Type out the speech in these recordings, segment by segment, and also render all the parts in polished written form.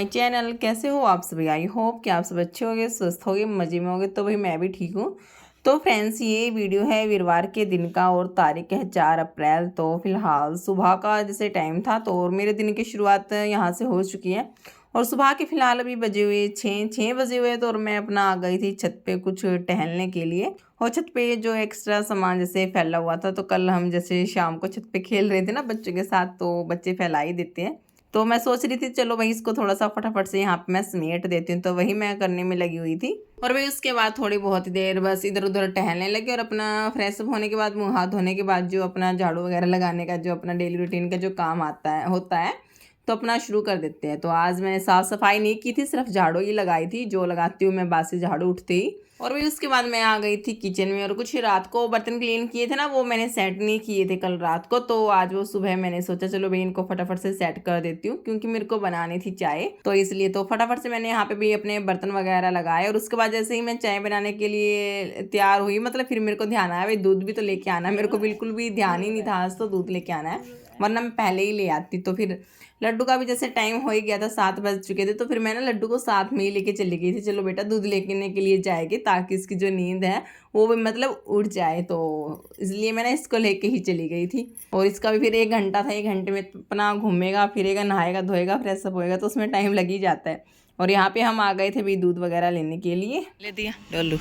My channel. कैसे हो आप सभी? आई होप कि आप सब अच्छे होंगे, स्वस्थ होंगे, मज़े में होंगे। तो भाई मैं भी ठीक हूँ। तो फ्रेंड्स, ये वीडियो है वीरवार के दिन का और तारीख है 4 अप्रैल। तो फिलहाल सुबह का जैसे टाइम था तो और मेरे दिन की शुरुआत यहाँ से हो चुकी है और सुबह के फिलहाल अभी बजे हुए 6 बजे हुए। तो और मैं अपना आ गई थी छत पे कुछ टहलने के लिए। और छत पे जो एक्स्ट्रा सामान जैसे फैला हुआ था, तो कल हम जैसे शाम को छत पे खेल रहे थे ना बच्चों के साथ, तो बच्चे फैला ही देते हैं। तो मैं सोच रही थी चलो भाई इसको थोड़ा सा फटाफट से यहाँ पे मैं समेट देती हूँ, तो वही मैं करने में लगी हुई थी। और भाई उसके बाद थोड़ी बहुत देर बस इधर उधर टहलने लगी और अपना फ्रेश अप होने के बाद, मुँह हाथ धोने के बाद, जो अपना झाड़ू वगैरह लगाने का जो अपना डेली रूटीन का जो काम होता है तो अपना शुरू कर देते हैं। तो आज मैंने साफ़ सफाई नहीं की थी, सिर्फ झाड़ू ही लगाई थी, जो लगाती हूँ मैं बासी झाड़ू उठते ही। और फिर उसके बाद मैं आ गई थी किचन में और कुछ रात को बर्तन क्लीन किए थे ना, वो मैंने सेट नहीं किए थे कल रात को। तो आज वो सुबह मैंने सोचा चलो भाई इनको फटाफट से सेट कर देती हूँ, क्योंकि मेरे को बनानी थी चाय, तो इसलिए तो फटाफट से मैंने यहाँ पे भी अपने बर्तन वगैरह लगाए। और उसके बाद जैसे ही मैं चाय बनाने के लिए तैयार हुई, मतलब फिर मेरे को ध्यान आया भाई दूध भी तो लेके आना है। मेरे को बिल्कुल भी ध्यान ही नहीं था आज तो दूध लेके आना है, वरना मैं पहले ही ले आती। तो फिर लड्डू का भी जैसे टाइम हो ही गया था, 7 बज चुके थे, तो फिर मैं ना लड्डू को साथ में ही लेके चली गई थी। चलो बेटा दूध लेने के लिए जाएगी, ताकि इसकी जो नींद है वो भी मतलब उड़ जाए, तो इसलिए मैं ना इसको लेके ही चली गई थी। और इसका भी फिर 1 घंटा था, 1 घंटे में अपना घूमेगा फिरेगा, नहाएगा धोएगा फ्रेश अप होएगा, तो उसमें टाइम लग ही जाता है। और यहाँ पे हम आ गए थे भी दूध वगैरह लेने के लिए। ले दिया डोलू,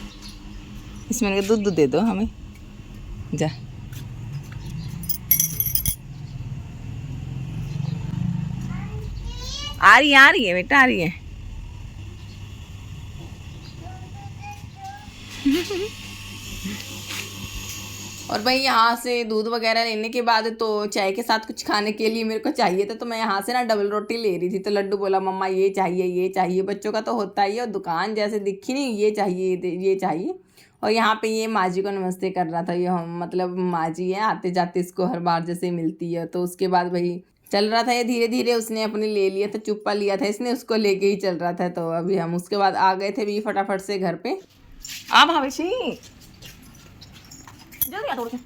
इसमें दूध दे दो हमें, जा। आ रही है बेटा, आ रही है। और भाई यहाँ से दूध वगैरह लेने के बाद तो चाय के साथ कुछ खाने के लिए मेरे को चाहिए था, तो मैं यहाँ से ना डबल रोटी ले रही थी। तो लड्डू बोला मम्मा ये चाहिए ये चाहिए, बच्चों का तो होता ही है, और दुकान जैसे दिखी नहीं ये चाहिए ये चाहिए। और यहाँ पे ये माँ जी को नमस्ते कर रहा था, ये मतलब माँ जी है, आते जाते इसको हर बार जैसे मिलती है। तो उसके बाद भाई चल रहा था ये धीरे धीरे, उसने अपने ले लिया था, चुप्पा लिया था इसने, उसको लेके ही चल रहा था। तो अभी हम उसके बाद आ गए थे भी फटाफट से घर पे। आ भावेशी जल्दी आ थोड़ा सा।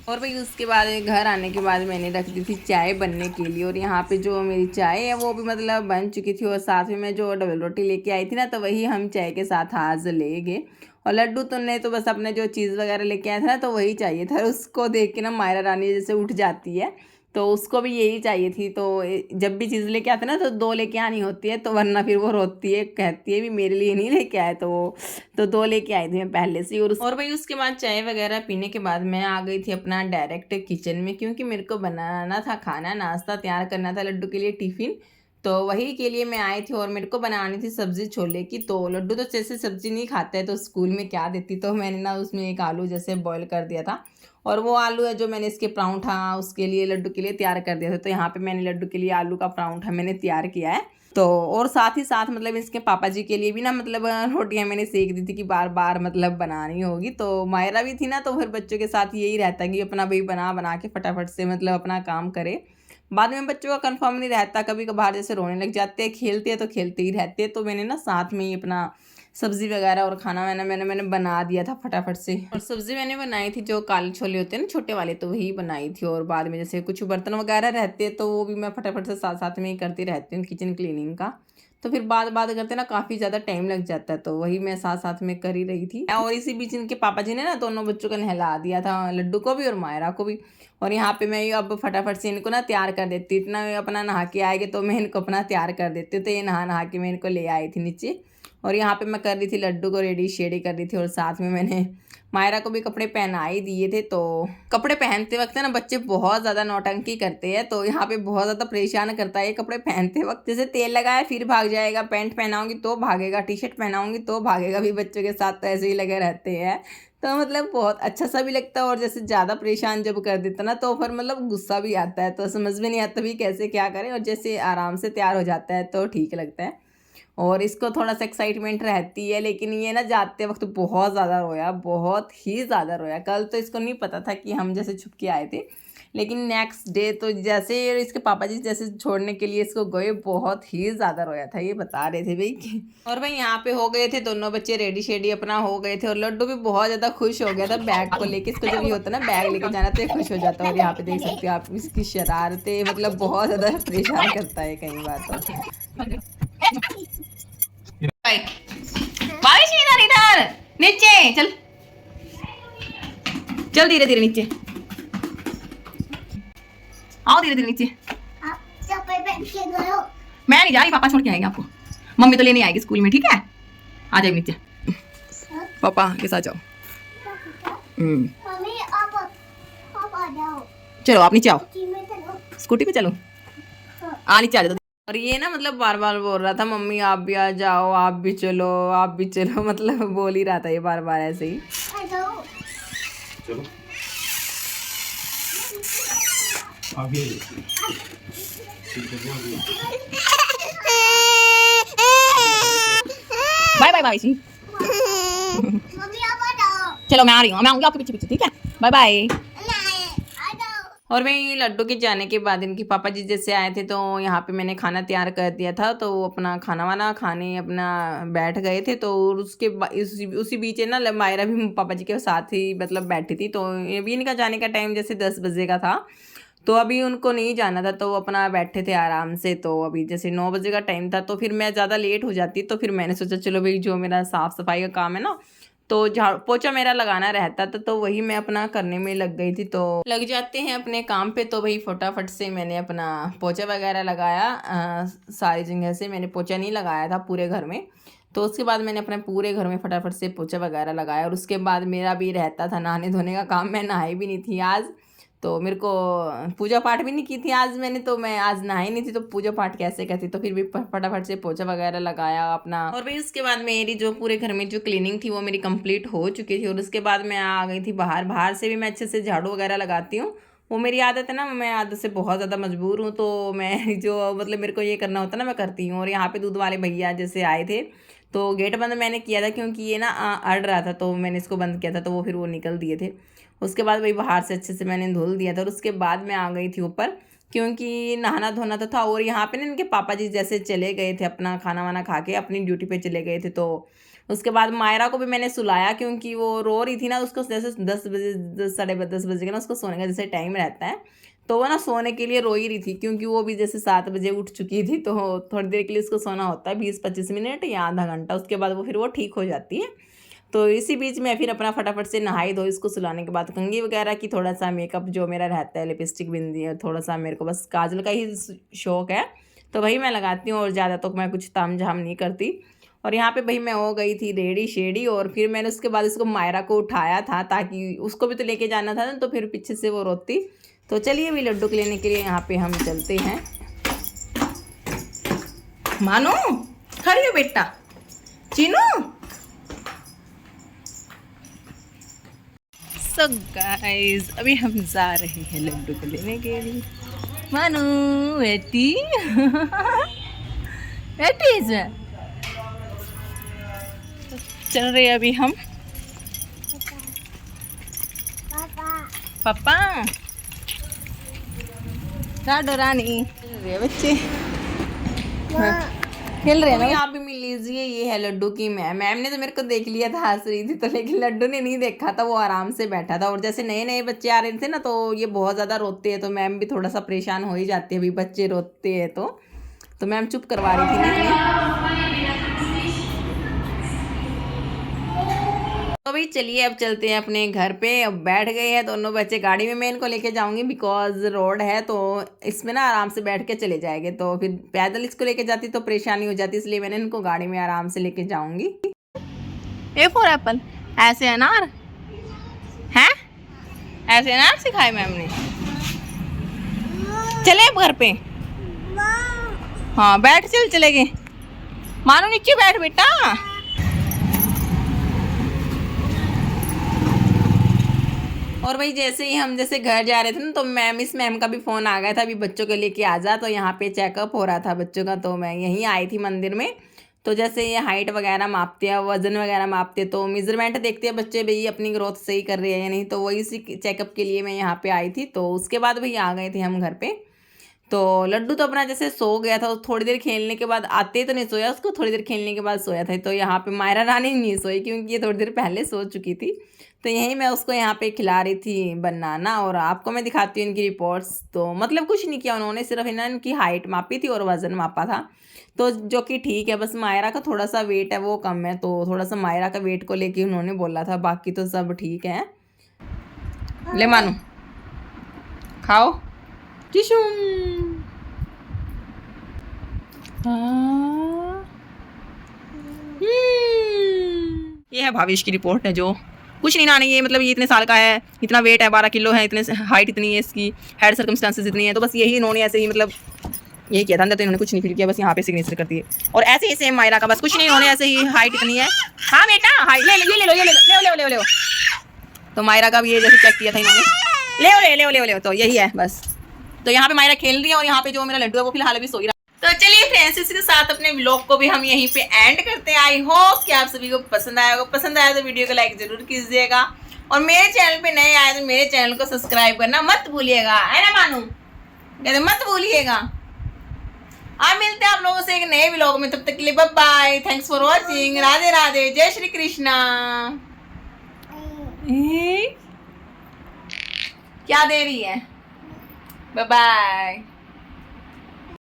और भाई उसके बाद घर आने के बाद मैंने रख दी थी चाय बनने के लिए। और यहाँ पे जो मेरी चाय है वो भी मतलब बन चुकी थी, और साथ में मैं जो डबल रोटी लेके आई थी ना, तो वही हम चाय के साथ आज ले गए। और लड्डू तो ने तो बस अपने जो चीज़ वगैरह लेके आया था ना, तो वही चाहिए था। उसको देख के ना मायरा रानी जैसे उठ जाती है, तो उसको भी यही चाहिए थी। तो जब भी चीज़ लेके आते ना तो 2 लेके आनी होती है, तो वरना फिर वो रोती है, कहती है भी मेरे लिए नहीं लेके आए। तो 2 लेके आई थी मैं पहले से। और भाई उसके बाद चाय वगैरह पीने के बाद मैं आ गई थी अपना डायरेक्ट किचन में, क्योंकि मेरे को बनाना था खाना, नाश्ता तैयार करना था लड्डू के लिए टिफ़िन। तो वही के लिए मैं आई थी और मेरे को बनानी थी सब्ज़ी छोले की। तो लड्डू तो जैसे सब्ज़ी नहीं खाता है, तो स्कूल में क्या देती, तो मैंने ना उसमें एक आलू जैसे बॉईल कर दिया था। और वो आलू है जो मैंने इसके परांठा उसके लिए लड्डू के लिए तैयार कर दिया था। तो यहाँ पे मैंने लड्डू के लिए आलू का परांठा मैंने तैयार किया है। तो और साथ ही साथ मतलब इसके पापा जी के लिए भी ना मतलब रोटियां मैंने सेक दी थी कि बार बार मतलब बनानी होगी। तो मायरा भी थी ना, तो फिर बच्चों के साथ यही रहता है कि अपना भाई बना बना के फटाफट से मतलब अपना काम करे। बाद में बच्चों का कंफर्म नहीं रहता, कभी कभार जैसे रोने लग जाते हैं, खेलते हैं तो खेलते ही रहते हैं। तो मैंने ना साथ में ही अपना सब्ज़ी वगैरह और खाना मैंने बना दिया था फटाफट से। और सब्ज़ी मैंने बनाई थी जो काले छोले होते हैं ना छोटे वाले, तो वही बनाई थी। और बाद में जैसे कुछ बर्तन वगैरह रहते हैं तो वो भी मैं फटाफट से साथ साथ में ही करती रहती हूँ किचन क्लीनिंग का। तो फिर बात करते ना काफ़ी ज़्यादा टाइम लग जाता है, तो वही मैं साथ साथ में कर ही रही थी। और इसी बीच इनके पापा जी ने ना दोनों बच्चों को नहला दिया था, लड्डू को भी और मायरा को भी। और यहाँ पे मैं अब फटाफट से इनको ना तैयार कर देती, इतना अपना नहा के आएंगे तो मैं इनको अपना तैयार कर देती हूँ। तो ये नहा के मैं इनको ले आई थी नीचे। और यहाँ पे मैं कर रही थी लड्डू को रेडी शेडी कर रही थी, और साथ में मैंने मायरा को भी कपड़े पहना ही दिए थे। तो कपड़े पहनते वक्त ना बच्चे बहुत ज़्यादा नौटंकी करते हैं, तो यहाँ पे बहुत ज़्यादा परेशान करता है ये कपड़े पहनते वक्त। जैसे तेल लगाया फिर भाग जाएगा, पैंट पहनाऊंगी तो भागेगा, टी शर्ट पहनाऊंगी तो भागेगा। भी बच्चों के साथ तो ऐसे ही लगे रहते हैं। तो मतलब बहुत अच्छा सा भी लगता है, और जैसे ज़्यादा परेशान जब कर देता ना तो फिर मतलब गुस्सा भी आता है, तो समझ में नहीं आता भी कैसे क्या करें। और जैसे आराम से तैयार हो जाता है तो ठीक लगता है। और इसको थोड़ा सा एक्साइटमेंट रहती है, लेकिन ये ना जाते वक्त बहुत ज़्यादा रोया, बहुत ही ज़्यादा रोया। कल तो इसको नहीं पता था कि हम जैसे छुप के आए थे, लेकिन नेक्स्ट डे तो जैसे इसके पापा जी जैसे छोड़ने के लिए इसको गए, बहुत ही ज़्यादा रोया था, ये बता रहे थे भाई। और भाई यहाँ पे हो गए थे दोनों बच्चे रेडी शेडी अपना हो गए थे, और लड्डू भी बहुत ज़्यादा खुश हो गया था बैग को लेके। इसको जब ये होता है ना बैग लेके जाना तो ये खुश हो जाता है। और यहाँ पे देख सकते हो आप इसकी शरारतें, मतलब बहुत ज़्यादा परेशान करता है कई बार तो। बारिश इधर इधर नीचे चल चल, धीरे धीरे नीचे आओ, धीरे धीरे नीचे। मैं नहीं जा रही, पापा छोड़ के आएंगे आपको, मम्मी तो लेने आएगी स्कूल में, ठीक है? आ जाए नीचे, पापा के साथ जाओ। चलो आप नीचे आओ, स्कूटी पे चलो, आ नीचे आ जाओ। और ये ना मतलब बार बार बोल रहा था मम्मी आप भी आ जाओ, आप भी चलो, आप भी चलो, मतलब बोल ही रहा था ये बार बार ऐसे ही। चलो बाय बाय बाय। चलो मैं आ रही हूँ, मैं आऊंगी आपके पीछे पीछे, ठीक है? Bye bye. और भाई लड्डू के जाने के बाद इनके पापा जी जैसे आए थे तो यहाँ पे मैंने खाना तैयार कर दिया था, तो वो अपना खाना वाना खाने अपना बैठ गए थे। तो उसके उसी बीच ना मायरा भी पापा जी के साथ ही मतलब बैठी थी। तो ये भी इनका जाने का टाइम जैसे 10 बजे का था, तो अभी उनको नहीं जाना था, तो वो अपना बैठे थे आराम से। तो अभी जैसे 9 बजे का टाइम था, तो फिर मैं ज़्यादा लेट हो जाती, तो फिर मैंने सोचा चलो भाई जो मेरा साफ़ सफाई का काम है ना, तो झाड़ू पोछा मेरा लगाना रहता था, तो वही मैं अपना करने में लग गई थी। तो लग जाते हैं अपने काम पे, तो भाई फटाफट से मैंने अपना पोछा वगैरह लगाया। सारी जगह से मैंने पोछा नहीं लगाया था पूरे घर में, तो उसके बाद मैंने अपने पूरे घर में फटाफट से पोछा वगैरह लगाया। और उसके बाद मेरा भी रहता था नहाने धोने का काम, मैं नहाई भी नहीं थी आज, तो मेरे को पूजा पाठ भी नहीं की थी आज मैंने, तो मैं आज नहाई नहीं थी, तो पूजा पाठ कैसे करती। तो फिर भी फटाफट से पोछा वगैरह लगाया अपना। और भाई उसके बाद मेरी जो पूरे घर में जो क्लीनिंग थी वो मेरी कंप्लीट हो चुकी थी। और उसके बाद मैं आ गई थी बाहर। बाहर से भी मैं अच्छे से झाड़ू वगैरह लगाती हूँ, वो मेरी आदत है ना, मैं आदत से बहुत ज़्यादा मजबूर हूँ। तो मैं जो मतलब मेरे को ये करना होता है ना मैं करती हूँ। और यहाँ पे दूध वाले भैया जैसे आए थे, तो गेट बंद मैंने किया था क्योंकि ये ना अड़ रहा था, तो मैंने इसको बंद किया था, तो वो फिर वो निकल दिए थे। उसके बाद वही बाहर से अच्छे से मैंने धुल दिया था। और उसके बाद मैं आ गई थी ऊपर, क्योंकि नहाना धोना तो था। और यहाँ पे ना इनके पापा जी जैसे चले गए थे अपना खाना वाना खा के, अपनी ड्यूटी पे चले गए थे। तो उसके बाद मायरा को भी मैंने सुलाया, क्योंकि वो रो रही थी ना, उसको जैसे 10 बजे 10 10 बजे का ना उसको सोने का जैसे टाइम रहता है, तो वो ना सोने के लिए रो ही रही थी, क्योंकि वो भी जैसे 7 बजे उठ चुकी थी। तो थोड़ी देर के लिए उसको सोना होता है, 20-25 मिनट या आधा घंटा, उसके बाद वो फिर वो ठीक हो जाती है। तो इसी बीच में फिर अपना फटाफट से नहाई धो, इसको सुलाने के बाद कंघी वगैरह की, थोड़ा सा मेकअप जो मेरा रहता है, लिपस्टिक बिंदी, थोड़ा सा मेरे को बस काजल का ही शौक है, तो वही मैं लगाती हूँ। और ज़्यादा तो मैं कुछ ताम झाम नहीं करती। और यहाँ पे भाई मैं हो गई थी रेडी शेडी। और फिर मैंने उसके बाद इसको मायरा को उठाया था, ताकि उसको भी तो लेके जाना था ना, तो फिर पीछे से वो रोती। तो चलिए अभी लड्डू को लेने के लिए यहाँ पे हम चलते हैं। मानो खड़ी हो बेटा, चीनू। सो गाइस अभी हम जा रहे हैं लड्डू को लेने के लिए। मानू बेटी बेटी इसमें चल रहे अभी हम। पापा राडो रानी बच्चे खेल रहे हैं ना। आप भी मिल लीजिए, ये है लड्डू की मैम। मैम ने तो मेरे को देख लिया था, हंस रही थी, तो लेकिन लड्डू ने नहीं देखा था, वो आराम से बैठा था। और जैसे नए नए बच्चे आ रहे थे ना, तो ये बहुत ज़्यादा रोते हैं, तो मैम भी थोड़ा सा परेशान हो ही जाती है, अभी बच्चे रोते हैं तो मैम चुप करवा रही थी नहीं। तो भाई चलिए अब चलते हैं अपने घर पे। अब बैठ गए हैं दोनों बच्चे गाड़ी में, मैं इनको लेके जाऊंगी बिकॉज रोड है, तो इसमें ना आराम से बैठ के चले जाएंगे। तो फिर पैदल इसको लेके जाती तो परेशानी हो जाती, इसलिए मैंने इनको गाड़ी में आराम से लेके जाऊंगी। ए फॉर एप्पल, ऐसे अनार हैं, ऐसे अनार सिखाए मैम ने। चले अब घर पे, हाँ बैठ चले गए। मानो नीचे बैठ बेटा। और भाई जैसे ही हम जैसे घर जा रहे थे ना, तो इस मैम का भी फ़ोन आ गया था, अभी बच्चों को लेके आ जा। तो यहाँ पे चेकअप हो रहा था बच्चों का, तो मैं यहीं आई थी मंदिर में। तो जैसे ये हाइट वगैरह मापते हैं, वजन वगैरह मापते हैं, तो मेजरमेंट देखते हैं बच्चे भाई अपनी ग्रोथ सही कर रहे हैं या नहीं। तो वही सी चेकअप के लिए मैं यहाँ पे आई थी। तो उसके बाद भाई आ गए थे हम घर पे। तो लड्डू तो अपना जैसे सो गया था, थोड़ी देर खेलने के बाद आते तो नहीं सोया, उसको थोड़ी देर खेलने के बाद सोया था। तो यहाँ पे मायरा रानी नहीं सोई क्योंकि ये थोड़ी देर पहले सो चुकी थी। तो यहीं मैं उसको यहाँ पे खिला रही थी बनाना। और आपको मैं दिखाती हूँ इनकी रिपोर्ट्स। तो मतलब कुछ नहीं किया उन्होंने, सिर्फ इनकी हाइट मापी थी और वज़न मापा था। तो जो कि ठीक है, बस मायरा का थोड़ा सा वेट है वो कम है, तो थोड़ा सा मायरा का वेट को लेके उन्होंने बोला था, बाकी तो सब ठीक है। ले मानो खाओ टिशू। ये है भावेश की रिपोर्ट है, जो कुछ नहीं ना नहीं, ये मतलब ये इतने साल का है, इतना वेट है, 12 किलो है, इतने हाइट इतनी है इसकी, हेड सर्कमस्टांसेस इतनी है। तो बस यही इन्होंने ऐसे ही मतलब यही किया था अंदर, तो इन्होंने कुछ नहीं फील किया, बस यहाँ पे सिग्नेचर कर दिए। और ऐसे ही सेम मायरा का, बस कुछ नहीं, इन्होंने ऐसे ही हाइट इतनी है। हाँ बेटा हाइट ले लो, ये ले लो, ये ले लो, ले लो, ले लो। तो मायरा का भी ये जैसे चेक किया था इन्होंने, ले ले ले ले ले, तो यही है बस। तो यहाँ पे मायरा खेल रही है और यहाँ पे जो मेरा लड्डू है वो फिलहाल अभी सो ही रहा। तो चलिए फ्रेंड्स, इसी के साथ अपने व्लॉग को भी हम यहीं पे एंड करते हैं। आई होप कि आप सभी को पसंद आया होगा। पसंद आया तो वीडियो को लाइक जरूर कीजिएगा, और मेरे चैनल पे नए आए तो मेरे चैनल को सब्सक्राइब करना मत भूलिएगा, है ना मानू, कहते मत भूलिएगा। आप मिलते हैं आप लोगों से एक नए व्लॉग में, तब तक के लिए bye bye, thanks for watching, Radhe Radhe, जय श्री कृष्णा। क्या दे रही है? Bye bye.